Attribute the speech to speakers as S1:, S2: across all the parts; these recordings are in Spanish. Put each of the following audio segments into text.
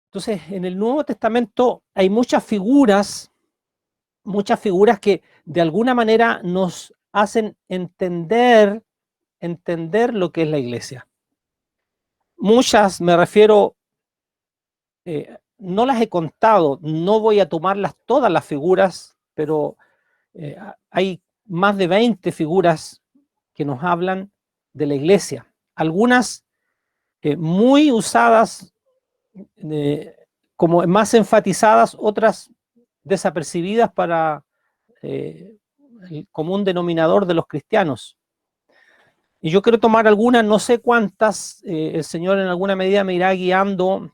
S1: Entonces, en el Nuevo Testamento hay muchas figuras que de alguna manera nos hacen entender lo que es la iglesia. Muchas, me refiero, no las he contado, no voy a tomarlas todas las figuras, pero hay más de 20 figuras que nos hablan de la iglesia. Algunas muy usadas, como más enfatizadas, otras desapercibidas para el común denominador de los cristianos. Y yo quiero tomar algunas, no sé cuántas, el Señor en alguna medida me irá guiando,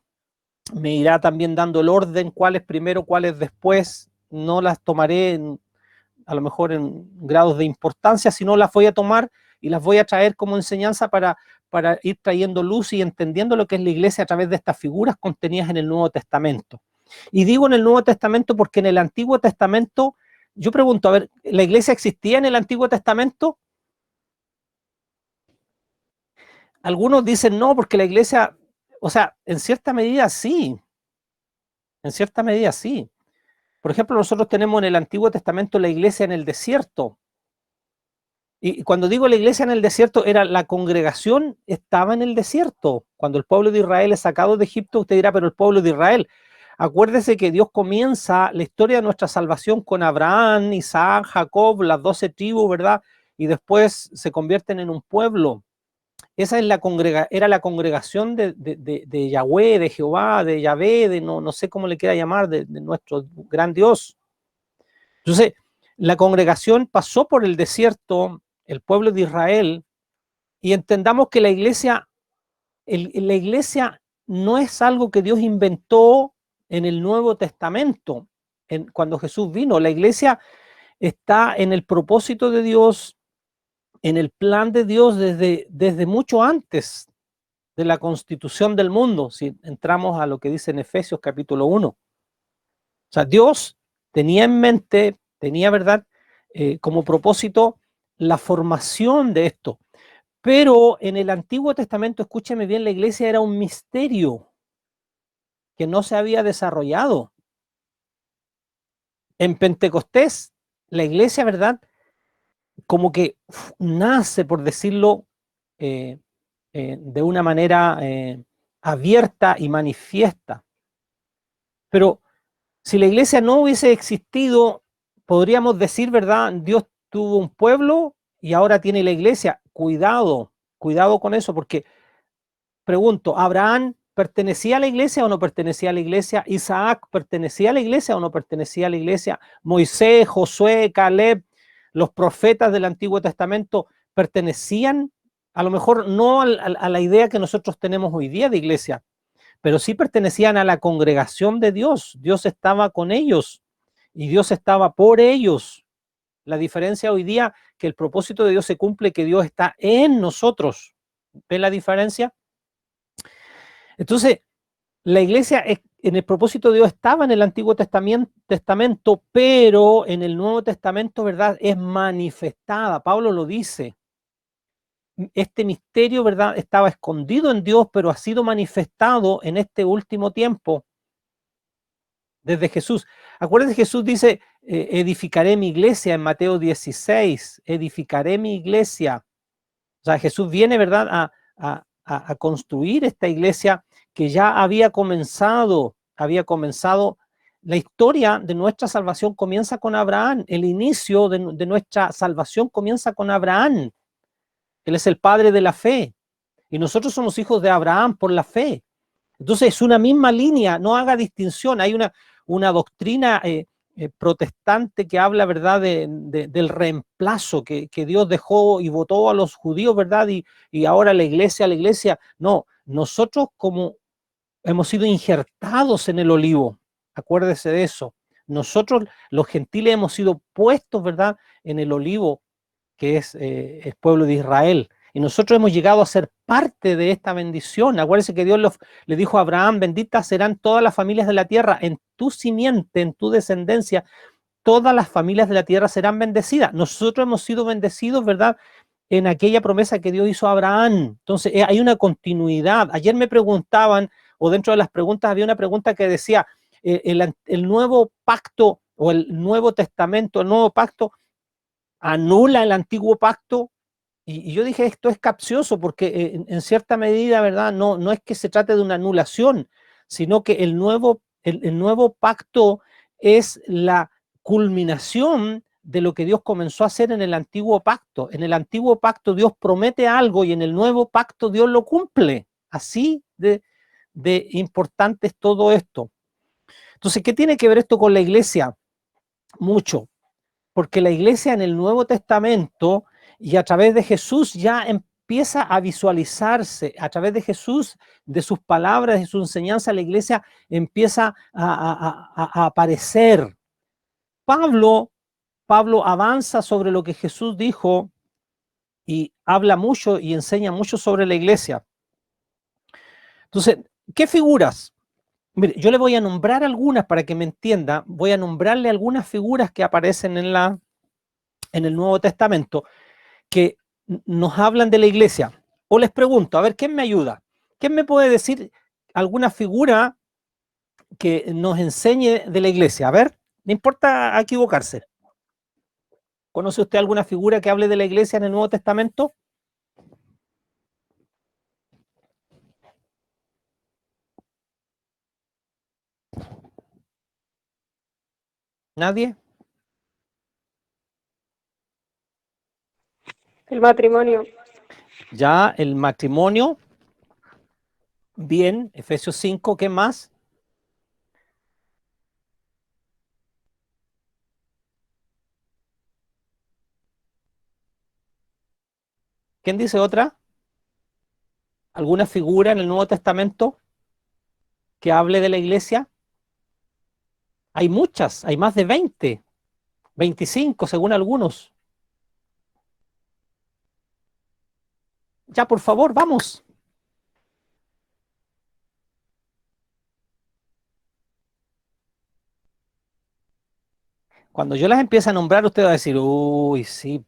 S1: me irá también dando el orden, cuáles primero, cuáles después. No las tomaré a lo mejor en grados de importancia, sino las voy a tomar y las voy a traer como enseñanza para ir trayendo luz y entendiendo lo que es la iglesia a través de estas figuras contenidas en el Nuevo Testamento. Y digo en el Nuevo Testamento porque en el Antiguo Testamento, yo pregunto, a ver, ¿la iglesia existía en el Antiguo Testamento? Algunos dicen no, porque la iglesia, o sea, en cierta medida sí, en cierta medida sí. Por ejemplo, nosotros tenemos en el Antiguo Testamento la iglesia en el desierto. Y cuando digo la iglesia en el desierto, era la congregación estaba en el desierto. Cuando el pueblo de Israel es sacado de Egipto, usted dirá, pero el pueblo de Israel. Acuérdese que Dios comienza la historia de nuestra salvación con Abraham, Isaac, Jacob, las 12 tribus, ¿verdad? Y después se convierten en un pueblo. Esa es era la congregación de Yahweh, de Jehová, de Yahvé, de no sé cómo le quiera llamar, de nuestro gran Dios. Entonces, la congregación pasó por el desierto, el pueblo de Israel, y entendamos que la iglesia no es algo que Dios inventó en el Nuevo Testamento, cuando Jesús vino. La iglesia está en el propósito de Dios, en el plan de Dios desde mucho antes de la constitución del mundo, si entramos a lo que dice en Efesios capítulo 1. O sea, Dios tenía en mente, tenía, ¿verdad?, como propósito la formación de esto. Pero en el Antiguo Testamento, escúcheme bien, la iglesia era un misterio que no se había desarrollado. En Pentecostés, la iglesia, ¿verdad?, como que nace, por decirlo de una manera abierta y manifiesta. Pero si la iglesia no hubiese existido, podríamos decir, ¿verdad?, Dios tuvo un pueblo y ahora tiene la iglesia. Cuidado con eso, porque pregunto, ¿Abraham pertenecía a la iglesia o no pertenecía a la iglesia? ¿Isaac pertenecía a la iglesia o no pertenecía a la iglesia? ¿Moisés, Josué, Caleb, los profetas del Antiguo Testamento pertenecían? A lo mejor no a la idea que nosotros tenemos hoy día de iglesia, pero sí pertenecían a la congregación de Dios. Dios estaba con ellos y Dios estaba por ellos. La diferencia hoy día que el propósito de Dios se cumple, que Dios está en nosotros. ¿Ven la diferencia? Entonces, la iglesia en el propósito de Dios estaba en el Antiguo Testamento, pero en el Nuevo Testamento, ¿verdad?, es manifestada. Pablo lo dice. Este misterio, ¿verdad?, estaba escondido en Dios, pero ha sido manifestado en este último tiempo desde Jesús. Acuérdense, Jesús dice, edificaré mi iglesia en Mateo 16, edificaré mi iglesia. O sea, Jesús viene, ¿verdad?, a construir esta iglesia que ya había comenzado. La historia de nuestra salvación comienza con Abraham. El inicio de nuestra salvación comienza con Abraham. Él es el padre de la fe. Y nosotros somos hijos de Abraham por la fe. Entonces es una misma línea, no haga distinción. Hay una doctrina protestante que habla, ¿verdad?, del reemplazo que Dios dejó y votó a los judíos, ¿verdad? Y ahora la iglesia. No, nosotros como hemos sido injertados en el olivo, acuérdese de eso. Nosotros, los gentiles, hemos sido puestos, ¿verdad?, en el olivo, que es el pueblo de Israel. Y nosotros hemos llegado a ser parte de esta bendición. Acuérdense que Dios le dijo a Abraham, benditas serán todas las familias de la tierra, en tu simiente, en tu descendencia, todas las familias de la tierra serán bendecidas. Nosotros hemos sido bendecidos, ¿verdad?, en aquella promesa que Dios hizo a Abraham. Entonces hay una continuidad. Ayer me preguntaban, o dentro de las preguntas había una pregunta que decía, el nuevo pacto o el Nuevo Testamento, el nuevo pacto anula el antiguo pacto. Y yo dije, esto es capcioso porque en cierta medida, ¿verdad? No es que se trate de una anulación, sino que el nuevo pacto es la culminación de lo que Dios comenzó a hacer en el antiguo pacto. En el antiguo pacto Dios promete algo y en el nuevo pacto Dios lo cumple. Así de importante es todo esto. Entonces, ¿qué tiene que ver esto con la iglesia? Mucho, porque la iglesia en el Nuevo Testamento y a través de Jesús ya empieza a visualizarse, a través de Jesús, de sus palabras, de su enseñanza, la iglesia empieza a aparecer. Pablo avanza sobre lo que Jesús dijo y habla mucho y enseña mucho sobre la iglesia. Entonces, ¿qué figuras? Mire, yo le voy a nombrar algunas para que me entienda, voy a nombrarle algunas figuras que aparecen en el Nuevo Testamento que nos hablan de la iglesia. O les pregunto, a ver, ¿quién me ayuda? ¿Quién me puede decir alguna figura que nos enseñe de la iglesia? A ver, no importa equivocarse. ¿Conoce usted alguna figura que hable de la iglesia en el Nuevo Testamento? ¿Nadie?
S2: El matrimonio.
S1: Ya, el matrimonio. Bien, Efesios 5, ¿qué más? ¿Quién dice otra? ¿Alguna figura en el Nuevo Testamento que hable de la iglesia? Hay muchas, hay más de 20, 25 según algunos. Ya, por favor, vamos. Cuando yo las empiece a nombrar, usted va a decir, uy, sí,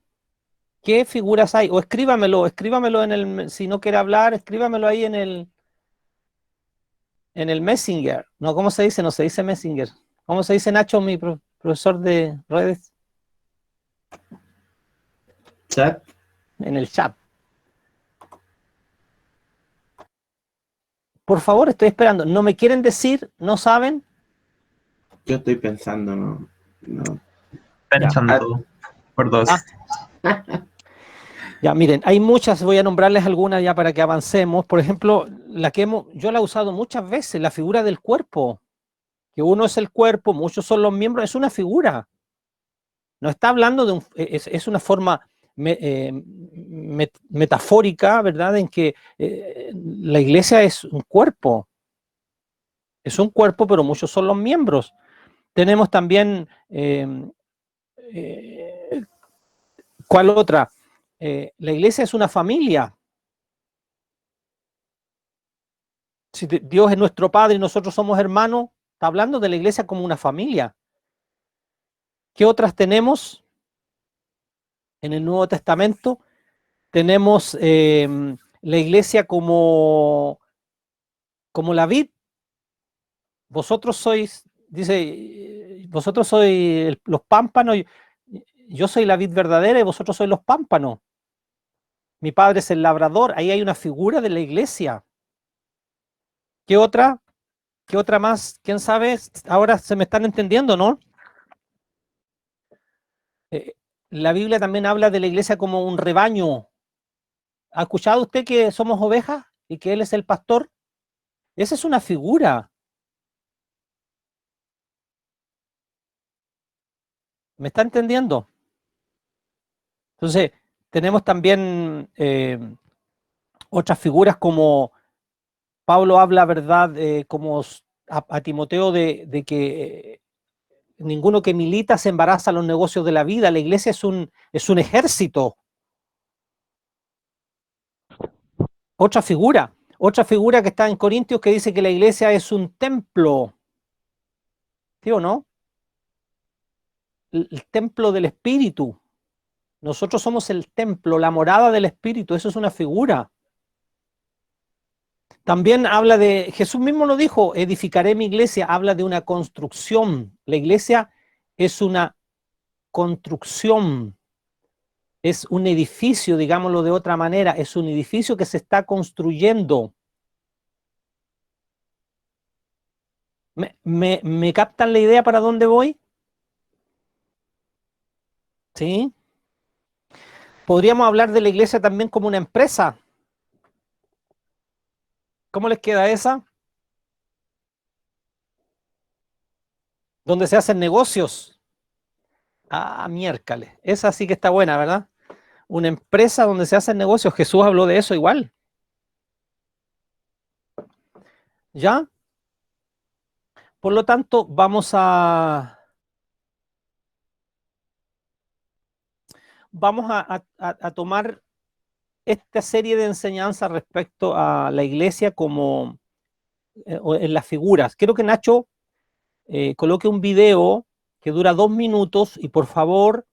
S1: ¿qué figuras hay? O escríbamelo si no quiere hablar, escríbamelo ahí en el Messenger. No, ¿cómo se dice? No se dice Messenger. ¿Cómo se dice, Nacho, mi profesor de redes?
S3: Chat.
S1: En el chat. Por favor, estoy esperando. ¿No me quieren decir? ¿No saben?
S3: Yo estoy pensando, no.
S4: Pensando por dos.
S1: Ya, miren, hay muchas, voy a nombrarles algunas ya para que avancemos. Por ejemplo, yo la he usado muchas veces, la figura del cuerpo, que uno es el cuerpo, muchos son los miembros, es una figura. No está hablando es una forma metafórica, ¿verdad? En que la iglesia es un cuerpo, pero muchos son los miembros. Tenemos también, ¿cuál otra? La iglesia es una familia. Si Dios es nuestro Padre y nosotros somos hermanos, está hablando de la iglesia como una familia. ¿Qué otras tenemos en el Nuevo Testamento? Tenemos la iglesia como la vid. Vosotros sois, dice, vosotros sois los pámpanos, yo soy la vid verdadera y vosotros sois los pámpanos. Mi padre es el labrador, ahí hay una figura de la iglesia. ¿Qué otra? ¿Qué otra más? ¿Quién sabe? Ahora se me están entendiendo, ¿no? La Biblia también habla de la iglesia como un rebaño. ¿Ha escuchado usted que somos ovejas y que Él es el pastor? Esa es una figura. ¿Me está entendiendo? Entonces, tenemos también otras figuras como Pablo habla, ¿verdad? Como a Timoteo de que ninguno que milita se embaraza los negocios de la vida. La iglesia es un ejército. Otra figura que está en Corintios que dice que la iglesia es un templo. ¿Sí o no? El templo del Espíritu. Nosotros somos el templo, la morada del Espíritu. Eso es una figura. También habla de, Jesús mismo lo dijo, edificaré mi iglesia, habla de una construcción. La iglesia es una construcción, es un edificio, digámoslo de otra manera, es un edificio que se está construyendo. ¿Me captan la idea para dónde voy? ¿Sí? Podríamos hablar de la iglesia también como una empresa. ¿Cómo les queda esa? Donde se hacen negocios. Ah, miércoles. Esa sí que está buena, ¿verdad? Una empresa donde se hacen negocios. Jesús habló de eso igual. ¿Ya? Por lo tanto, vamos a tomar esta serie de enseñanzas respecto a la iglesia como en las figuras. Quiero que Nacho coloque un video que dura 2 minutos y por favor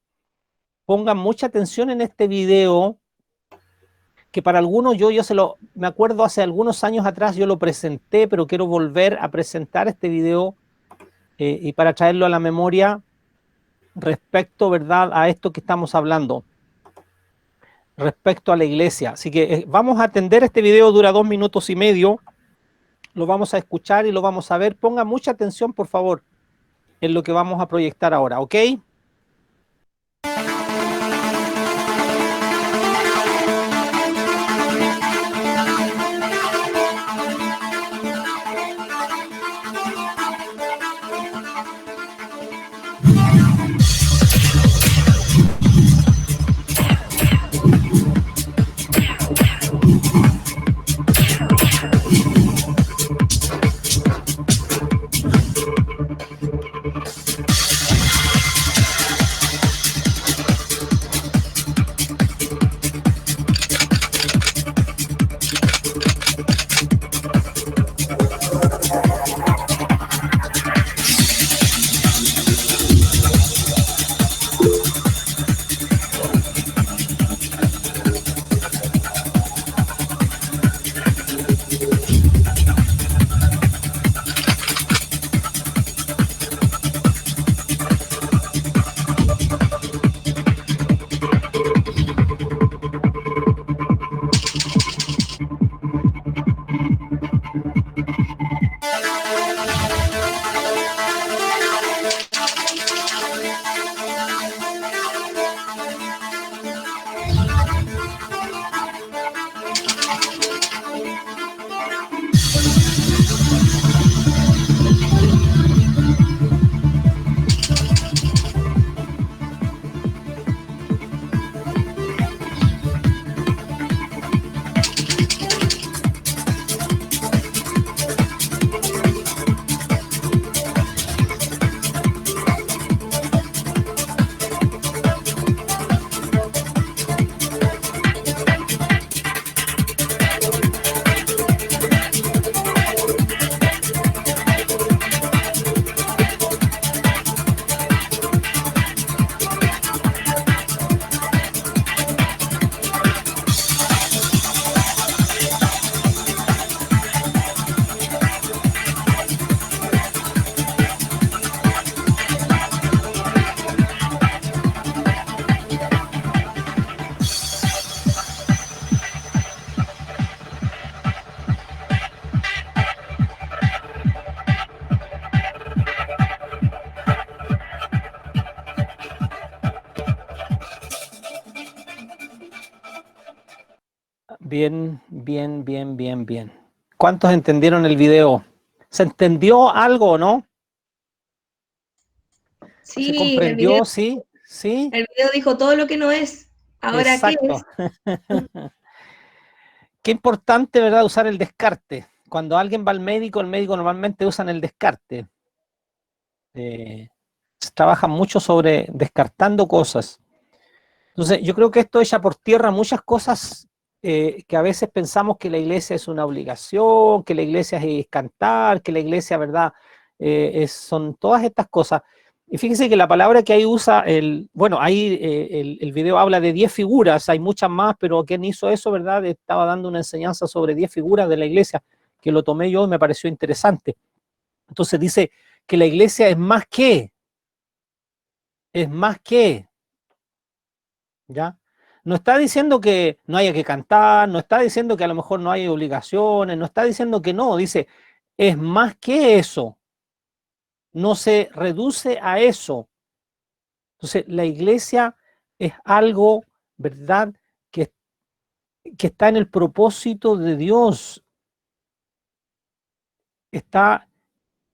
S1: pongan mucha atención en este video, que para algunos me acuerdo hace algunos años atrás yo lo presenté, pero quiero volver a presentar este video y para traerlo a la memoria respecto, ¿verdad?, a esto que estamos hablando, respecto a la iglesia. Así que vamos a atender este video, dura 2 minutos y medio, lo vamos a escuchar y lo vamos a ver. Pongan mucha atención, por favor, en lo que vamos a proyectar ahora, ¿ok? Bien, bien, bien, bien, bien. ¿Cuántos entendieron el video? ¿Se entendió algo o no?
S2: Sí,
S1: ¿Se comprendió? Sí, sí.
S2: el video dijo todo lo que no es. Ahora,
S1: Exacto.
S2: ¿qué es?
S1: Qué importante, ¿verdad?, usar el descarte. Cuando alguien va al médico, el médico normalmente usan el descarte. Se trabaja mucho sobre descartando cosas. Entonces, yo creo que esto echa por tierra muchas cosas que a veces pensamos que la iglesia es una obligación, que la iglesia es cantar, que la iglesia, ¿verdad?, son todas estas cosas. Y fíjense que la palabra que ahí usa, ahí el video habla de 10 figuras, hay muchas más, pero quien hizo eso, ¿verdad?, estaba dando una enseñanza sobre 10 figuras de la iglesia. que lo tomé yo y me pareció interesante. Entonces dice que la iglesia es más que, ¿ya? No está diciendo que no haya que cantar, no está diciendo que a lo mejor no hay obligaciones, no está diciendo que no, dice, es más que eso, no se reduce a eso. Entonces, la iglesia es algo, ¿verdad?, que está en el propósito de Dios, está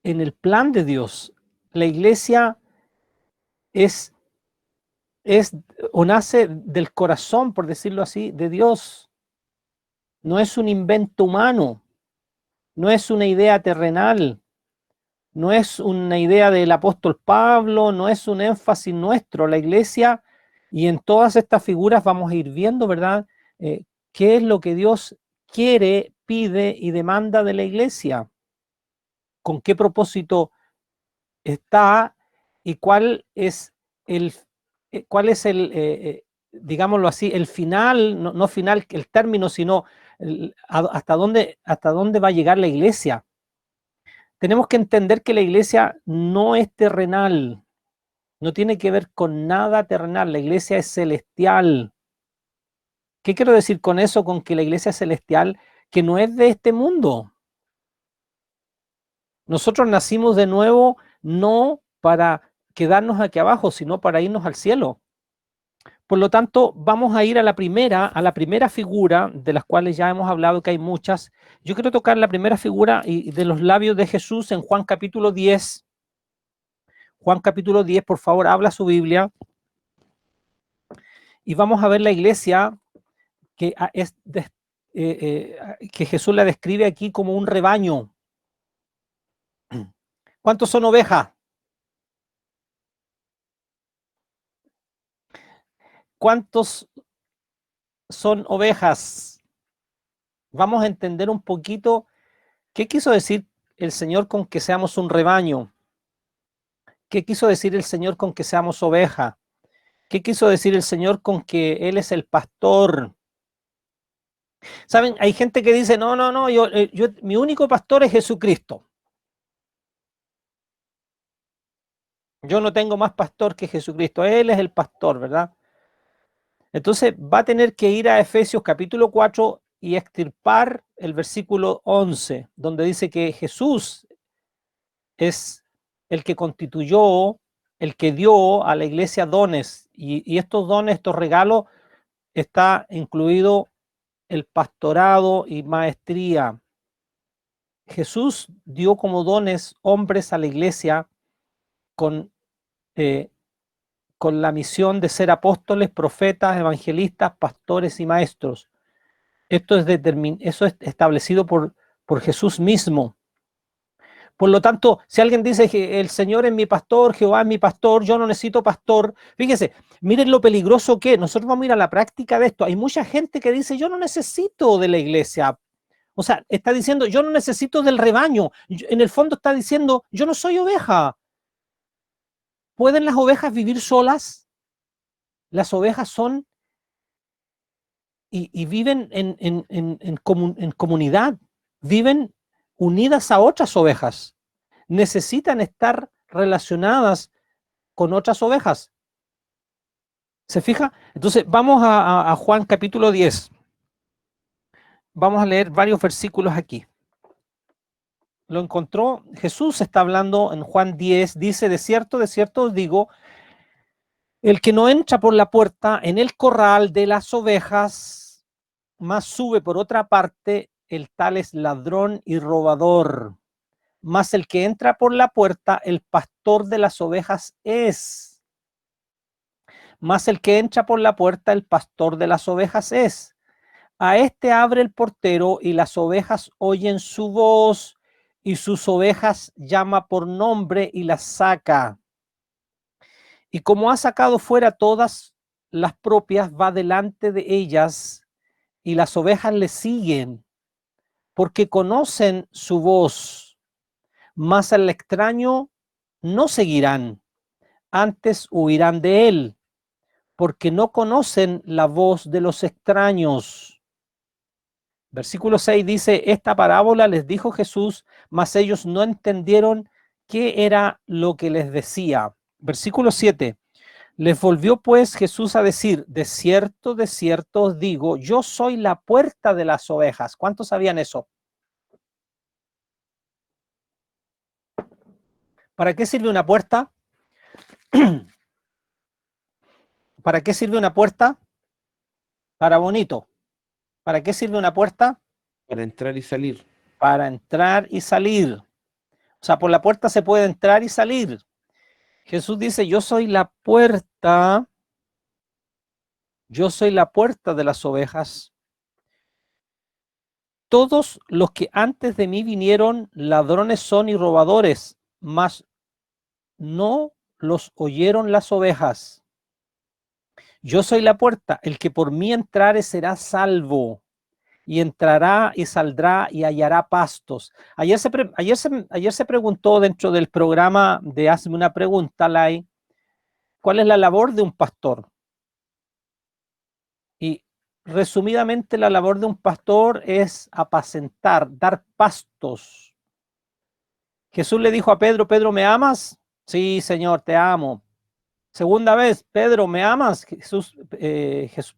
S1: en el plan de Dios. La iglesia es o nace del corazón, por decirlo así, de Dios. No es un invento humano, no es una idea terrenal, no es una idea del apóstol Pablo, no es un énfasis nuestro. La iglesia, y en todas estas figuras vamos a ir viendo, ¿verdad?, qué es lo que Dios quiere, pide y demanda de la iglesia, con qué propósito está y cuál es el digámoslo así, el final, no final el término, sino hasta dónde va a llegar la iglesia. Tenemos que entender que la iglesia no es terrenal, no tiene que ver con nada terrenal, la iglesia es celestial. ¿Qué quiero decir con eso? Con que la iglesia es celestial, que no es de este mundo. Nosotros nacimos de nuevo no para quedarnos aquí abajo, sino para irnos al cielo. Por lo tanto, vamos a ir a la primera figura, de las cuales ya hemos hablado, que hay muchas. Yo quiero tocar la primera figura y de los labios de Jesús en Juan capítulo 10. Juan capítulo 10, por favor, habla su Biblia. Y vamos a ver la iglesia que, que Jesús la describe aquí como un rebaño. ¿Cuántos son ovejas? ¿Cuántos son ovejas? Vamos a entender un poquito qué quiso decir el Señor con que seamos un rebaño. ¿Qué quiso decir el Señor con que seamos oveja? ¿Qué quiso decir el Señor con que Él es el pastor? ¿Saben? Hay gente que dice, no, mi único pastor es Jesucristo. Yo no tengo más pastor que Jesucristo. Él es el pastor, ¿verdad? Entonces va a tener que ir a Efesios capítulo 4 y extirpar el versículo 11, donde dice que Jesús es el que constituyó, el que dio a la iglesia dones. Y estos dones, estos regalos, está incluido el pastorado y maestría. Jesús dio como dones hombres a la iglesia con la misión de ser apóstoles, profetas, evangelistas, pastores y maestros. Eso es establecido por Jesús mismo. Por lo tanto, si alguien dice que el Señor es mi pastor, Jehová es mi pastor, yo no necesito pastor, fíjese, miren lo peligroso que es. Nosotros vamos a ir a la práctica de esto. Hay mucha gente que dice, yo no necesito de la iglesia. O sea, está diciendo, yo no necesito del rebaño. En el fondo está diciendo, yo no soy oveja. ¿Pueden las ovejas vivir solas? Las ovejas son y viven en comunidad, viven unidas a otras ovejas. Necesitan estar relacionadas con otras ovejas. ¿Se fija? Entonces, vamos a Juan capítulo 10. Vamos a leer varios versículos aquí. Lo encontró, Jesús está hablando en Juan 10, dice, de cierto os digo, el que no entra por la puerta en el corral de las ovejas, mas sube por otra parte, el tal es ladrón y robador. Mas el que entra por la puerta, el pastor de las ovejas es. Mas el que entra por la puerta, el pastor de las ovejas es. A este abre el portero y las ovejas oyen su voz y sus ovejas llama por nombre y las saca. Y como ha sacado fuera todas las propias, va delante de ellas y las ovejas le siguen porque conocen su voz. Mas al extraño no seguirán, antes huirán de él, porque no conocen la voz de los extraños. Versículo 6 dice, esta parábola les dijo Jesús, mas ellos no entendieron qué era lo que les decía. Versículo 7, les volvió pues Jesús a decir, de cierto os digo, yo soy la puerta de las ovejas. ¿Cuántos sabían eso? ¿Para qué sirve una puerta? ¿Para qué sirve una puerta? Para bonito. ¿Para qué sirve una puerta?
S5: Para entrar y salir.
S1: Para entrar y salir. O sea, por la puerta se puede entrar y salir. Jesús dice, yo soy la puerta de las ovejas. Todos los que antes de mí vinieron, ladrones son y robadores, mas no los oyeron las ovejas. Yo soy la puerta, el que por mí entrare será salvo, y entrará y saldrá y hallará pastos. Ayer se preguntó dentro del programa de Hazme una pregunta, Lai, ¿cuál es la labor de un pastor? Y resumidamente la labor de un pastor es apacentar, dar pastos. Jesús le dijo a Pedro, Pedro, ¿me amas? Sí, Señor, te amo. Segunda vez, Pedro, ¿me amas?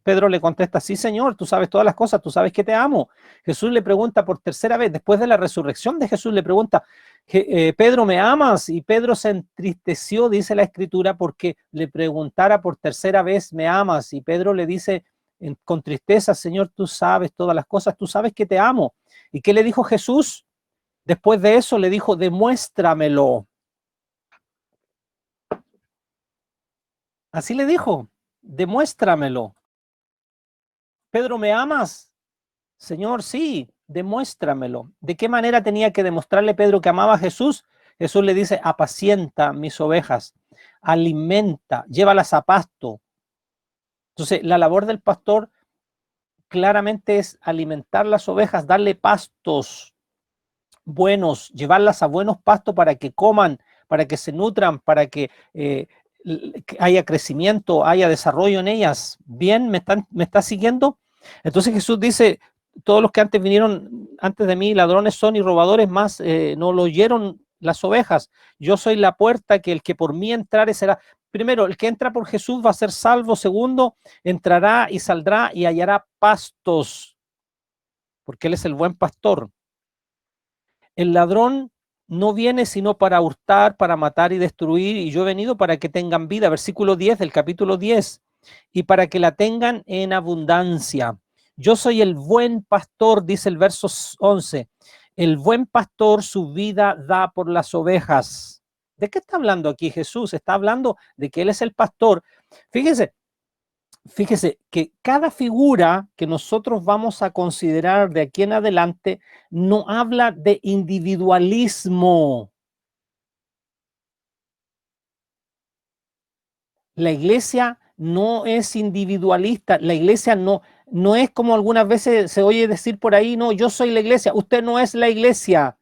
S1: Pedro le contesta, sí, Señor, tú sabes todas las cosas, tú sabes que te amo. Jesús le pregunta por tercera vez, después de la resurrección de Jesús, le pregunta, Pedro, ¿me amas? Y Pedro se entristeció, dice la Escritura, porque le preguntara por tercera vez, ¿me amas? Y Pedro le dice con tristeza, Señor, tú sabes todas las cosas, tú sabes que te amo. ¿Y qué le dijo Jesús? Después de eso le dijo, demuéstramelo. Así le dijo, demuéstramelo. Pedro, ¿me amas? Señor, sí, demuéstramelo. ¿De qué manera tenía que demostrarle Pedro que amaba a Jesús? Jesús le dice, apacienta mis ovejas, alimenta, llévalas a pasto. Entonces, la labor del pastor claramente es alimentar las ovejas, darle pastos buenos, llevarlas a buenos pastos para que coman, para que se nutran, para que haya crecimiento, haya desarrollo en ellas. ¿Bien? ¿Me está siguiendo? Entonces Jesús dice, todos los que antes vinieron antes de mí, ladrones son y robadores, más no lo oyeron las ovejas. Yo soy la puerta, que el que por mí entrare será. Primero, el que entra por Jesús va a ser salvo. Segundo, entrará y saldrá y hallará pastos, porque Él es el buen pastor. El ladrón no viene sino para hurtar, para matar y destruir, y yo he venido para que tengan vida, versículo 10 del capítulo 10, y para que la tengan en abundancia. Yo soy el buen pastor, dice el verso 11. El buen pastor su vida da por las ovejas. ¿De qué está hablando aquí Jesús? Está hablando de que Él es el pastor. Fíjese que cada figura que nosotros vamos a considerar de aquí en adelante no habla de individualismo. La iglesia no es individualista, la iglesia no es como algunas veces se oye decir por ahí, no, yo soy la iglesia, usted no es la iglesia.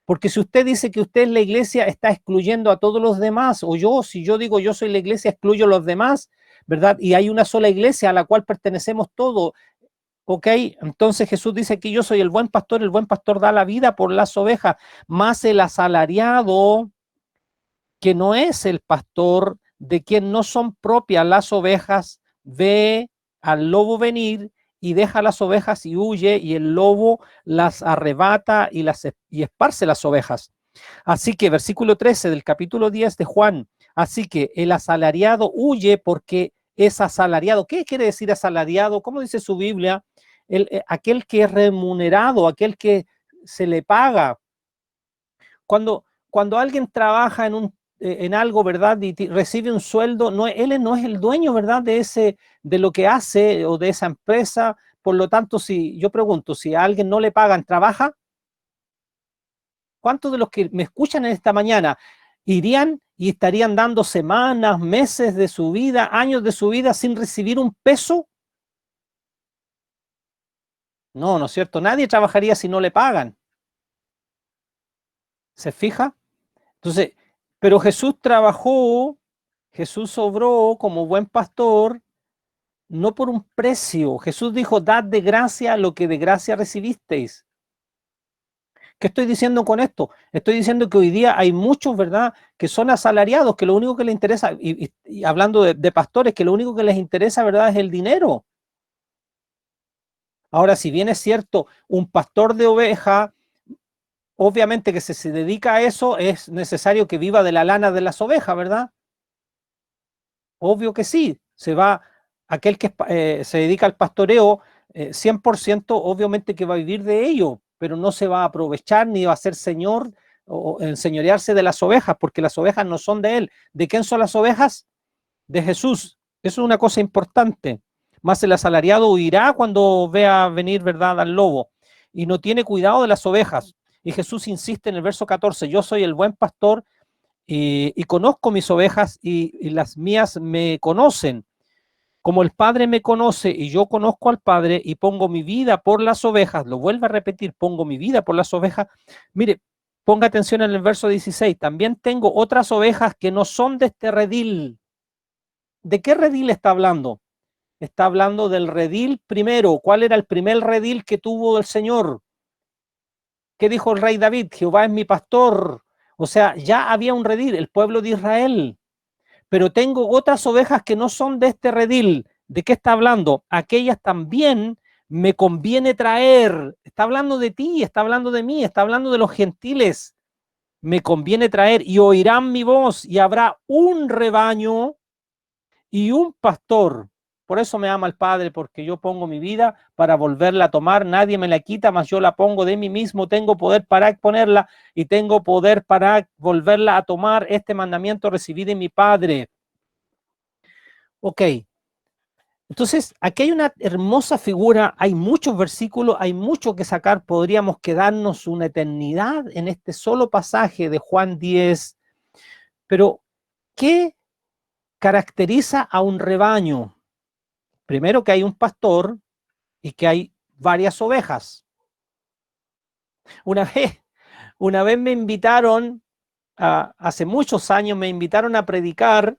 S1: Porque si usted dice que usted es la iglesia, está excluyendo a todos los demás. O si yo digo yo soy la iglesia, excluyo a los demás, ¿verdad? Y hay una sola iglesia a la cual pertenecemos todos. ¿Ok? Entonces Jesús dice que yo soy el buen pastor da la vida por las ovejas, más el asalariado, que no es el pastor, de quien no son propias las ovejas, ve al lobo venir y deja las ovejas y huye, y el lobo las arrebata y esparce las ovejas. Así que versículo 13 del capítulo 10 de Juan, así que el asalariado huye porque es asalariado. ¿Qué quiere decir asalariado? ¿Cómo dice su Biblia? Aquel que es remunerado, aquel que se le paga. Cuando alguien trabaja en algo, ¿verdad? Y recibe un sueldo, él no es el dueño, ¿verdad? De lo que hace o de esa empresa. Por lo tanto, si yo pregunto, si a alguien no le pagan, ¿trabaja? ¿Cuántos de los que me escuchan en esta mañana irían y estarían dando semanas, meses de su vida, años de su vida sin recibir un peso? No, ¿no es cierto? Nadie trabajaría si no le pagan. ¿Se fija? Entonces, pero Jesús trabajó, Jesús obró como buen pastor, no por un precio. Jesús dijo, dad de gracia lo que de gracia recibisteis. ¿Qué estoy diciendo con esto? Estoy diciendo que hoy día hay muchos, ¿verdad?, que son asalariados, que lo único que les interesa, y hablando de pastores, que lo único que les interesa, ¿verdad?, es el dinero. Ahora, si bien es cierto, un pastor de oveja, obviamente que si se dedica a eso, es necesario que viva de la lana de las ovejas, ¿verdad? Obvio que sí. Aquel que se dedica al pastoreo, 100%, obviamente que va a vivir de ello, pero no se va a aprovechar ni va a ser señor o enseñorearse de las ovejas, porque las ovejas no son de él. ¿De quién son las ovejas? De Jesús. Eso es una cosa importante. Más el asalariado huirá cuando vea venir, ¿verdad?, al lobo, y no tiene cuidado de las ovejas. Y Jesús insiste en el verso 14, yo soy el buen pastor y conozco mis ovejas y las mías me conocen. Como el Padre me conoce y yo conozco al Padre y pongo mi vida por las ovejas, lo vuelvo a repetir, pongo mi vida por las ovejas. Mire, ponga atención en el verso 16, también tengo otras ovejas que no son de este redil. ¿De qué redil está hablando? Está hablando del redil primero. ¿Cuál era el primer redil que tuvo el Señor? ¿Qué dijo el rey David? Jehová es mi pastor. O sea, ya había un redil, el pueblo de Israel. Pero tengo otras ovejas que no son de este redil. ¿De qué está hablando? Aquellas también me conviene traer. Está hablando de ti, está hablando de mí, está hablando de los gentiles. Me conviene traer y oirán mi voz y habrá un rebaño y un pastor. Por eso me ama el Padre, porque yo pongo mi vida para volverla a tomar. Nadie me la quita, mas yo la pongo de mí mismo. Tengo poder para ponerla y tengo poder para volverla a tomar. Este mandamiento recibí de mi Padre. Ok. Entonces, aquí hay una hermosa figura, hay muchos versículos, hay mucho que sacar, podríamos quedarnos una eternidad en este solo pasaje de Juan 10, pero ¿qué caracteriza a un rebaño? Primero que hay un pastor y que hay varias ovejas. Una vez, una vez me invitaron, hace muchos años me invitaron a predicar.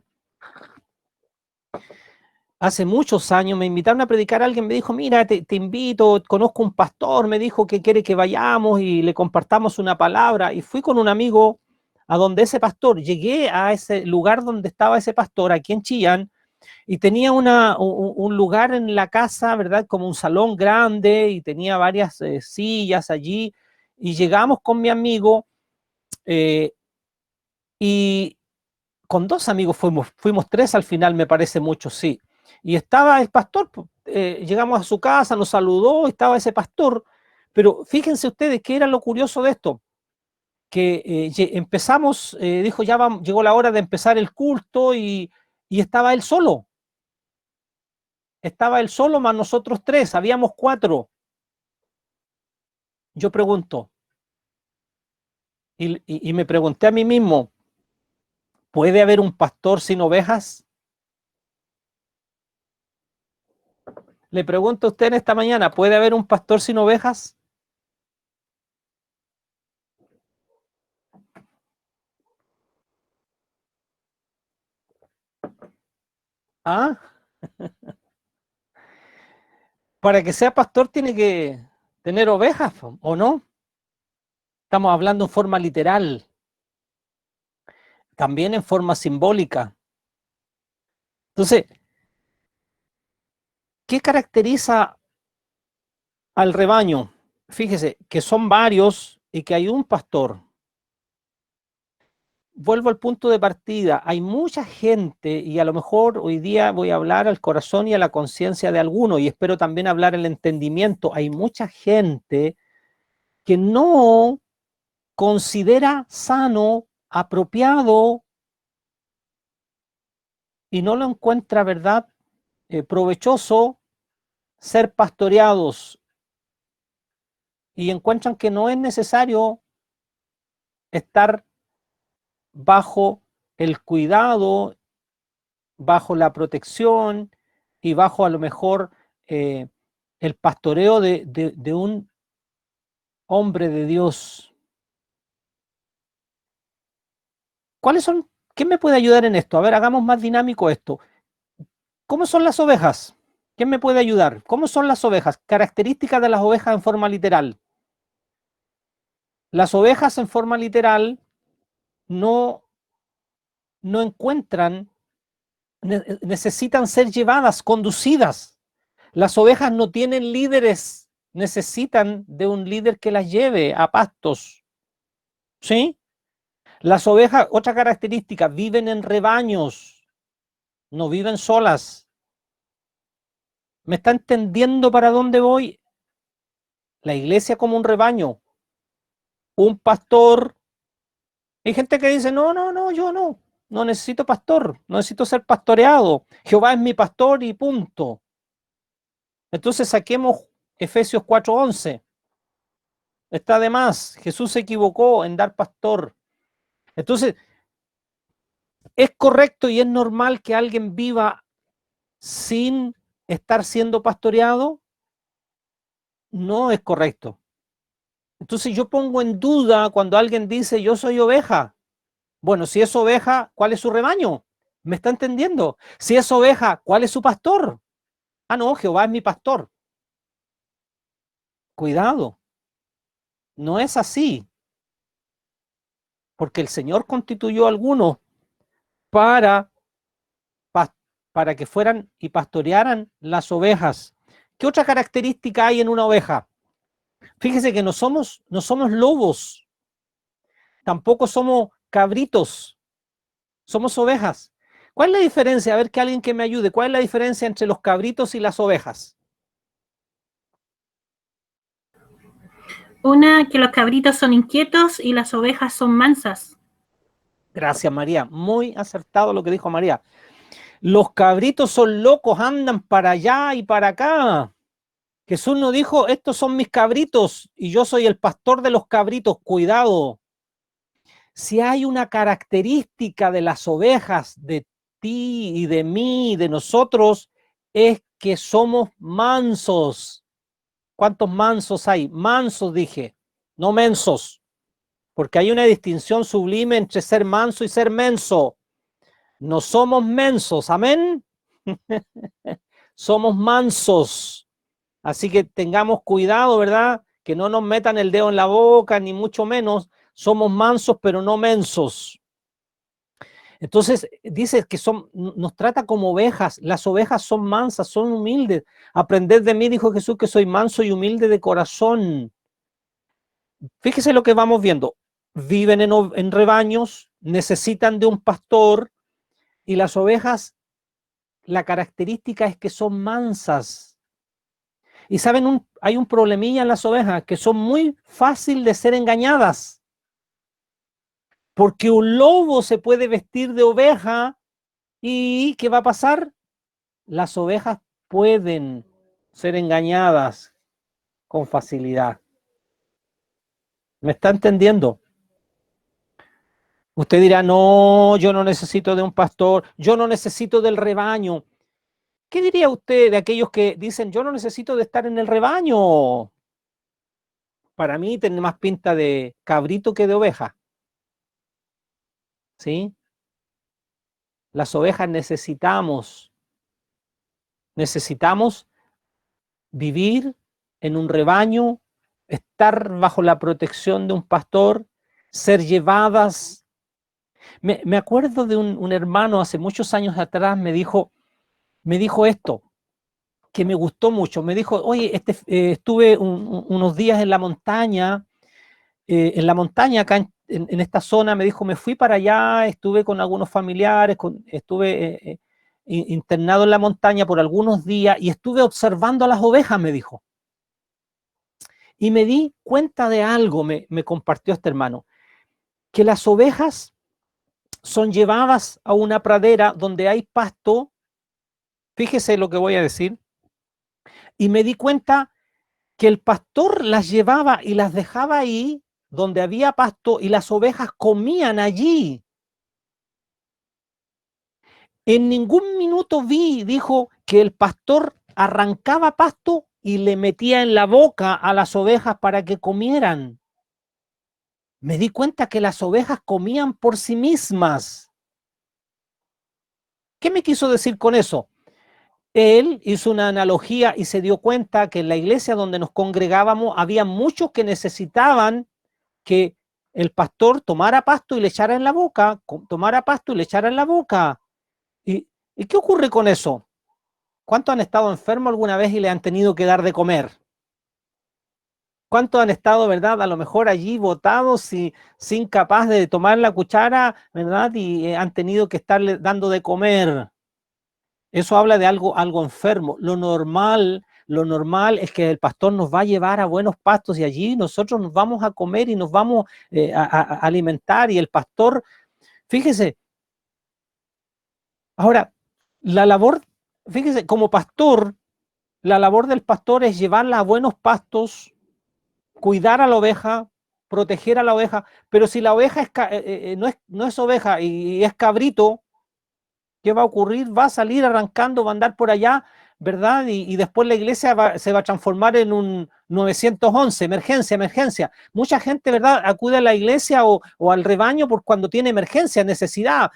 S1: Hace muchos años me invitaron a predicar, alguien me dijo, mira, te invito, conozco un pastor, me dijo que quiere que vayamos y le compartamos una palabra. Y fui con un amigo a donde ese pastor, llegué a ese lugar donde estaba ese pastor, aquí en Chillán, y tenía un lugar en la casa, ¿verdad? Como un salón grande y tenía varias sillas allí. Y llegamos con mi amigo eh, y con dos amigos fuimos tres al final, me parece mucho, sí. Y estaba el pastor, llegamos a su casa, nos saludó, estaba ese pastor, pero fíjense ustedes qué era lo curioso de esto, que empezamos, dijo ya llegó la hora de empezar el culto y estaba él solo más nosotros tres, habíamos cuatro. Yo pregunto, y me pregunté a mí mismo, ¿puede haber un pastor sin ovejas? Le pregunto a usted en esta mañana, ¿puede haber un pastor sin ovejas? ¿Ah? Para que sea pastor tiene que tener ovejas, ¿o no? Estamos hablando en forma literal, también en forma simbólica. Entonces, ¿qué caracteriza al rebaño? Fíjese que son varios y que hay un pastor. Vuelvo al punto de partida. Hay mucha gente y a lo mejor hoy día voy a hablar al corazón y a la conciencia de alguno y espero también hablar el entendimiento. Hay mucha gente que no considera sano, apropiado y no lo encuentra, ¿verdad?, provechoso ser pastoreados y encuentran que no es necesario estar bajo el cuidado, bajo la protección y bajo a lo mejor eh, el pastoreo de un hombre de Dios. ¿Cuáles son? ¿Qué me puede ayudar en esto? A ver, hagamos más dinámico esto. ¿Cómo son las ovejas? ¿Quién me puede ayudar? ¿Cómo son las ovejas? Características de las ovejas en forma literal. Las ovejas en forma literal no encuentran, necesitan ser llevadas, conducidas. Las ovejas no tienen líderes, necesitan de un líder que las lleve a pastos. ¿Sí? Las ovejas, otra característica, viven en rebaños, no viven solas. ¿Me está entendiendo para dónde voy? La iglesia como un rebaño, un pastor. Hay gente que dice, no, yo no necesito pastor, no necesito ser pastoreado. Jehová es mi pastor y punto. Entonces saquemos Efesios 4:11. Está de más, Jesús se equivocó en dar pastor. Entonces, ¿es correcto y es normal que alguien viva sin estar siendo pastoreado? No es correcto. Entonces yo pongo en duda cuando alguien dice yo soy oveja. Bueno, si es oveja, ¿cuál es su rebaño? ¿Me está entendiendo? Si es oveja, ¿cuál es su pastor? Ah, no, Jehová es mi pastor. Cuidado, no es así, porque el Señor constituyó a algunos para, para que fueran y pastorearan las ovejas. ¿Qué otra característica hay en una oveja? Fíjese que no somos lobos, tampoco somos cabritos, somos ovejas. ¿Cuál es la diferencia? A ver, que alguien que me ayude. ¿Cuál es la diferencia entre los cabritos y las ovejas?
S5: Una, que los cabritos son inquietos y las ovejas son mansas.
S1: Gracias, María. Muy acertado lo que dijo María. Los cabritos son locos, andan para allá y para acá. Jesús no dijo, estos son mis cabritos y yo soy el pastor de los cabritos. Cuidado. Si hay una característica de las ovejas, de ti y de mí y de nosotros, es que somos mansos. ¿Cuántos mansos hay? Mansos, dije, no mensos, porque hay una distinción sublime entre ser manso y ser menso. No somos mensos, amén. Somos mansos. Así que tengamos cuidado, ¿verdad? Que no nos metan el dedo en la boca, ni mucho menos. Somos mansos, pero no mensos. Entonces, dice que nos trata como ovejas. Las ovejas son mansas, son humildes. Aprended de mí, dijo Jesús, que soy manso y humilde de corazón. Fíjese lo que vamos viendo. Viven en rebaños, necesitan de un pastor, y las ovejas, la característica es que son mansas. Y saben, hay un problemilla en las ovejas, que son muy fácil de ser engañadas. Porque un lobo se puede vestir de oveja y ¿qué va a pasar? Las ovejas pueden ser engañadas con facilidad. ¿Me está entendiendo? Usted dirá, no, yo no necesito de un pastor, yo no necesito del rebaño. ¿Qué diría usted de aquellos que dicen, yo no necesito de estar en el rebaño? Para mí tiene más pinta de cabrito que de oveja. ¿Sí? Las ovejas necesitamos vivir en un rebaño, estar bajo la protección de un pastor, ser llevadas. Me acuerdo de un hermano hace muchos años atrás, me dijo esto, que me gustó mucho. Me dijo, oye, estuve unos días en la montaña acá en esta zona. Me dijo, me fui para allá, estuve con algunos familiares, estuve internado en la montaña por algunos días y estuve observando a las ovejas, me dijo. Y me di cuenta de algo, me compartió este hermano, que las ovejas son llevadas a una pradera donde hay pasto. Fíjese lo que voy a decir. Y me di cuenta que el pastor las llevaba y las dejaba ahí donde había pasto y las ovejas comían allí. En ningún minuto dijo, que el pastor arrancaba pasto y le metía en la boca a las ovejas para que comieran. Me di cuenta que las ovejas comían por sí mismas. ¿Qué me quiso decir con eso? él hizo una analogía y se dio cuenta que en la iglesia donde nos congregábamos había muchos que necesitaban que el pastor tomara pasto y le echara en la boca, tomara pasto y le echara en la boca. ¿Y qué ocurre con eso? ¿Cuántos han estado enfermos alguna vez y le han tenido que dar de comer? ¿Cuántos han estado, verdad, a lo mejor allí botados y sin capaz de tomar la cuchara, verdad, y han tenido que estarle dando de comer? Eso habla de algo enfermo. Lo normal es que el pastor nos va a llevar a buenos pastos y allí nosotros nos vamos a comer y nos vamos a alimentar. Y el pastor, fíjese, ahora, la labor, fíjese, como pastor, la labor del pastor es llevarla a buenos pastos, cuidar a la oveja, proteger a la oveja, pero si la oveja no es oveja y es cabrito, ¿qué va a ocurrir? Va a salir arrancando, va a andar por allá, ¿verdad? Y después la iglesia se va a transformar en un 911, emergencia. Mucha gente, ¿verdad? Acude a la iglesia o al rebaño por cuando tiene emergencia, necesidad.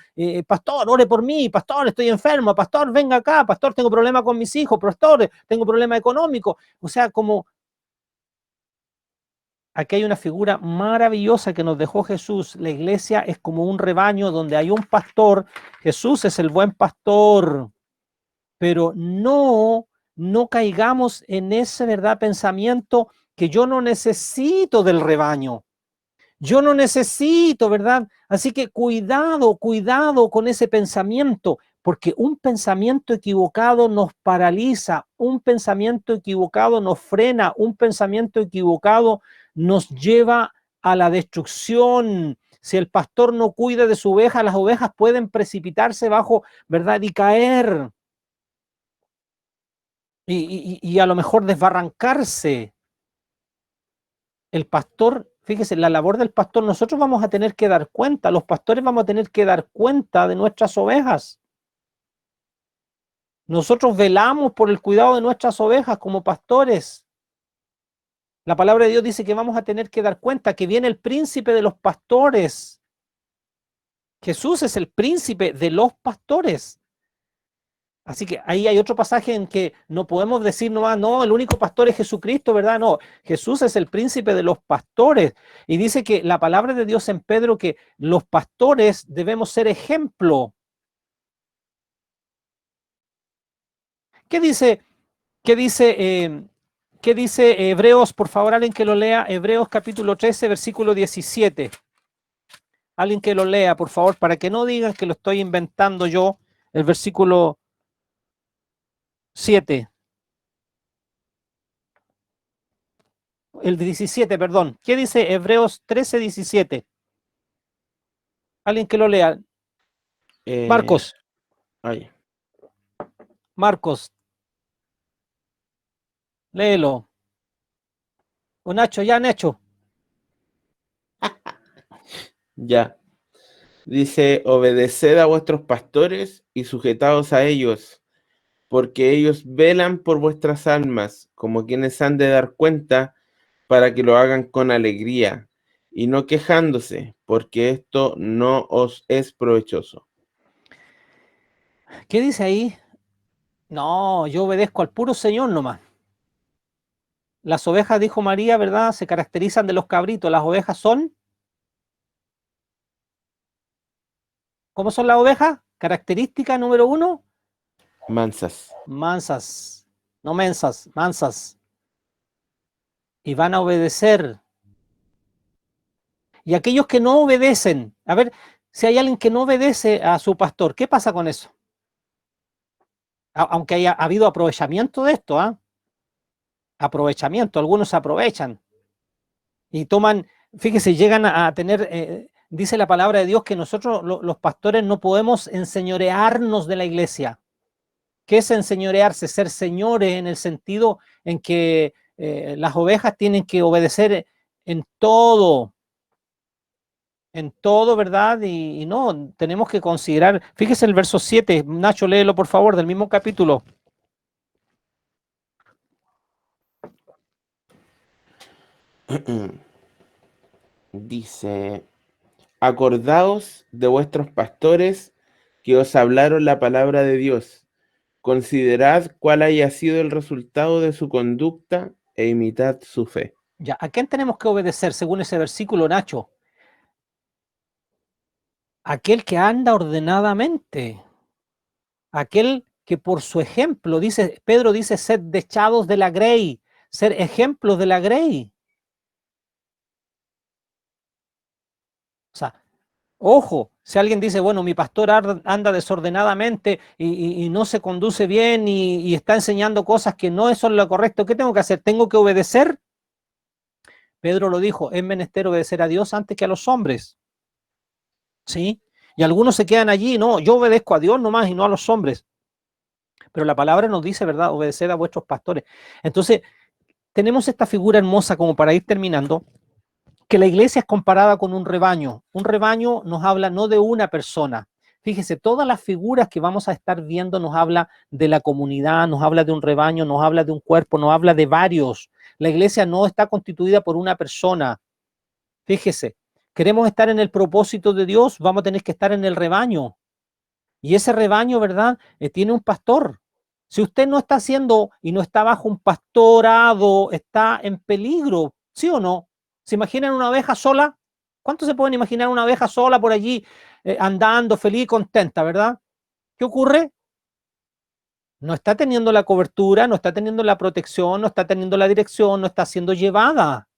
S1: Pastor, ore por mí, pastor, estoy enfermo, pastor, venga acá, pastor, tengo problema con mis hijos, pastor, tengo problema económico. O sea, como aquí hay una figura maravillosa que nos dejó Jesús. La iglesia es como un rebaño donde hay un pastor. Jesús es el buen pastor, pero no caigamos en ese, ¿verdad?, pensamiento que yo no necesito del rebaño. Yo no necesito, ¿verdad? Así que cuidado con ese pensamiento, porque un pensamiento equivocado nos paraliza, un pensamiento equivocado nos frena, un pensamiento equivocado nos lleva a la destrucción. Si el pastor no cuida de su oveja, las ovejas pueden precipitarse bajo, ¿verdad?, y caer. Y a lo mejor desbarrancarse. El pastor, fíjese, la labor del pastor, nosotros vamos a tener que dar cuenta, los pastores vamos a tener que dar cuenta de nuestras ovejas. Nosotros velamos por el cuidado de nuestras ovejas como pastores. La palabra de Dios dice que vamos a tener que dar cuenta que viene el príncipe de los pastores. Jesús es el príncipe de los pastores. Así que ahí hay otro pasaje en que no podemos decir nomás, no, el único pastor es Jesucristo, ¿verdad? No, Jesús es el príncipe de los pastores. Y dice que la palabra de Dios en Pedro que los pastores debemos ser ejemplo. ¿Qué dice, qué dice, qué dice Hebreos? Por favor, alguien que lo lea, Hebreos capítulo 13, versículo 17. Alguien que lo lea, por favor, para que no digan que lo estoy inventando yo, el versículo 7. El 17, perdón. ¿Qué dice Hebreos 13, 17? Alguien que lo lea. Marcos.
S3: Ay,
S1: Marcos. Léelo. O Nacho, ya Nacho.
S3: ya. Dice, obedeced a vuestros pastores y sujetaos a ellos, porque ellos velan por vuestras almas, como quienes han de dar cuenta, para que lo hagan con alegría y no quejándose, porque esto no os es provechoso.
S1: ¿Qué dice ahí? No, yo obedezco al puro Señor nomás. Las ovejas, dijo María, ¿verdad? Se caracterizan de los cabritos. Las ovejas son. ¿Cómo son las ovejas? Característica número 1.
S3: Mansas.
S1: Mansas. No mensas, mansas. Y van a obedecer. Y aquellos que no obedecen, a ver, si hay alguien que no obedece a su pastor, ¿qué pasa con eso? Aunque haya habido aprovechamiento de esto, ¿ah? Aprovechamiento, algunos se aprovechan y toman, fíjese, llegan a tener, dice la palabra de Dios que nosotros los pastores no podemos enseñorearnos de la iglesia. ¿Qué es enseñorearse? Ser señores en el sentido en que las ovejas tienen que obedecer en todo, ¿verdad? Y no, tenemos que considerar, fíjese el verso 7, Nacho, léelo por favor, del mismo capítulo.
S3: Dice, acordaos de vuestros pastores que os hablaron la palabra de Dios, Considerad cuál haya sido el resultado de su conducta e imitad su fe.
S1: Ya, ¿a quién tenemos que obedecer según ese versículo, Nacho? Aquel que anda ordenadamente, aquel que por su ejemplo, dice, Pedro dice, ser dechados de la grey, ser ejemplos de la grey. O sea, ojo, si alguien dice, bueno, mi pastor anda desordenadamente y no se conduce bien y está enseñando cosas que no son lo correcto, ¿qué tengo que hacer? ¿Tengo que obedecer? Pedro lo dijo, es menester obedecer a Dios antes que a los hombres. ¿Sí? Y algunos se quedan allí, no, yo obedezco a Dios nomás y no a los hombres. Pero la palabra nos dice, ¿verdad? Obedecer a vuestros pastores. Entonces, tenemos esta figura hermosa como para ir terminando, que la iglesia es comparada con un rebaño. Un rebaño nos habla no de una persona. Fíjese, todas las figuras que vamos a estar viendo nos habla de la comunidad, nos habla de un rebaño, nos habla de un cuerpo, nos habla de varios. La iglesia no está constituida por una persona. Fíjese, queremos estar en el propósito de Dios, vamos a tener que estar en el rebaño. Y ese rebaño, ¿verdad? Tiene un pastor. Si usted no está haciendo y no está bajo un pastorado, está en peligro, ¿sí o no? ¿Se imaginan una oveja sola? ¿Cuántos se pueden imaginar una oveja sola por allí andando feliz y contenta, ¿verdad? ¿Qué ocurre? No está teniendo la cobertura, no está teniendo la protección, no está teniendo la dirección, no está siendo llevada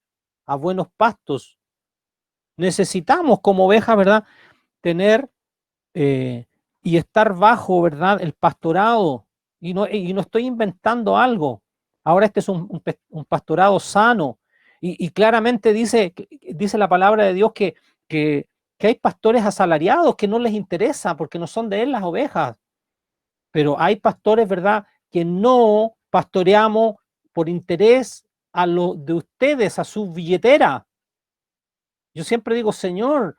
S1: a buenos pastos. Necesitamos como oveja, ¿verdad? Tener y estar bajo, ¿verdad? El pastorado. Y no estoy inventando algo. Ahora este es un pastorado sano. Y claramente dice la palabra de Dios que hay pastores asalariados que no les interesa porque no son de él las ovejas. Pero hay pastores, ¿verdad? Que no pastoreamos por interés a lo de ustedes, a su billetera. Yo siempre digo, Señor,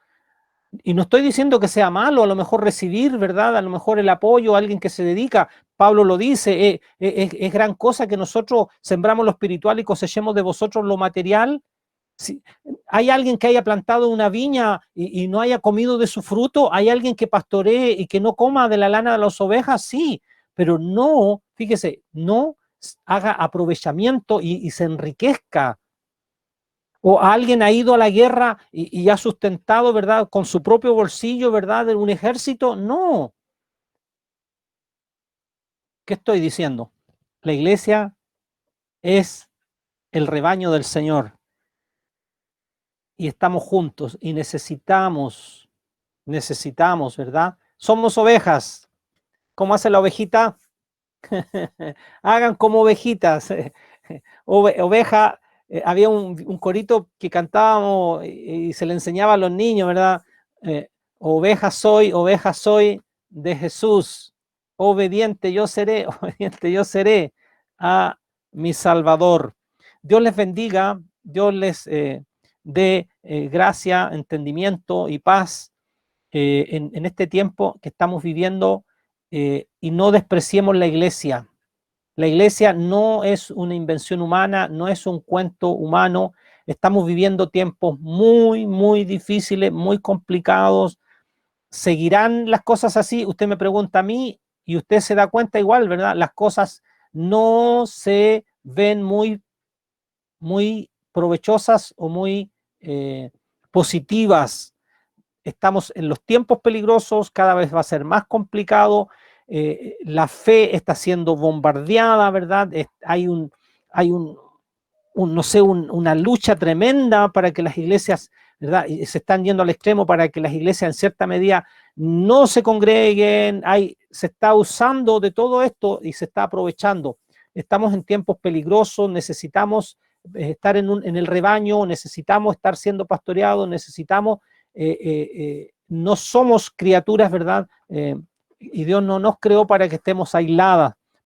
S1: y no estoy diciendo que sea malo, a lo mejor recibir, ¿verdad? A lo mejor el apoyo a alguien que se dedica. Pablo lo dice, es gran cosa que nosotros sembramos lo espiritual y cosechemos de vosotros lo material. Si hay alguien que haya plantado una viña y no haya comido de su fruto, hay alguien que pastoree y que no coma de la lana de las ovejas, sí, pero no, fíjese, no haga aprovechamiento y se enriquezca. O alguien ha ido a la guerra y ha sustentado, ¿verdad? Con su propio bolsillo, ¿verdad? De un ejército. No. ¿Qué estoy diciendo? La iglesia es el rebaño del Señor. Y estamos juntos y necesitamos, ¿verdad? Somos ovejas. ¿Cómo hace la ovejita? Hagan como ovejitas. Oveja, había un corito que cantábamos y se le enseñaba a los niños, ¿verdad? Oveja soy de Jesús. Obediente yo seré a mi Salvador. Dios les bendiga, Dios les dé gracia, entendimiento y paz en este tiempo que estamos viviendo y no despreciemos la iglesia. La iglesia no es una invención humana, no es un cuento humano. Estamos viviendo tiempos muy, muy difíciles, muy complicados. ¿Seguirán las cosas así? Usted me pregunta a mí y usted se da cuenta igual, ¿verdad? Las cosas no se ven muy, muy provechosas o muy positivas. Estamos en los tiempos peligrosos, cada vez va a ser más complicado. La fe está siendo bombardeada, ¿verdad? Hay no sé, una lucha tremenda para que las iglesias, ¿verdad? Y se están yendo al extremo para que las iglesias en cierta medida no se congreguen. Se está usando de todo esto y se está aprovechando. Estamos en tiempos peligrosos, necesitamos estar en el rebaño, necesitamos estar siendo pastoreados, necesitamos, no somos criaturas, ¿verdad? Y Dios no nos creó para que estemos aisladas.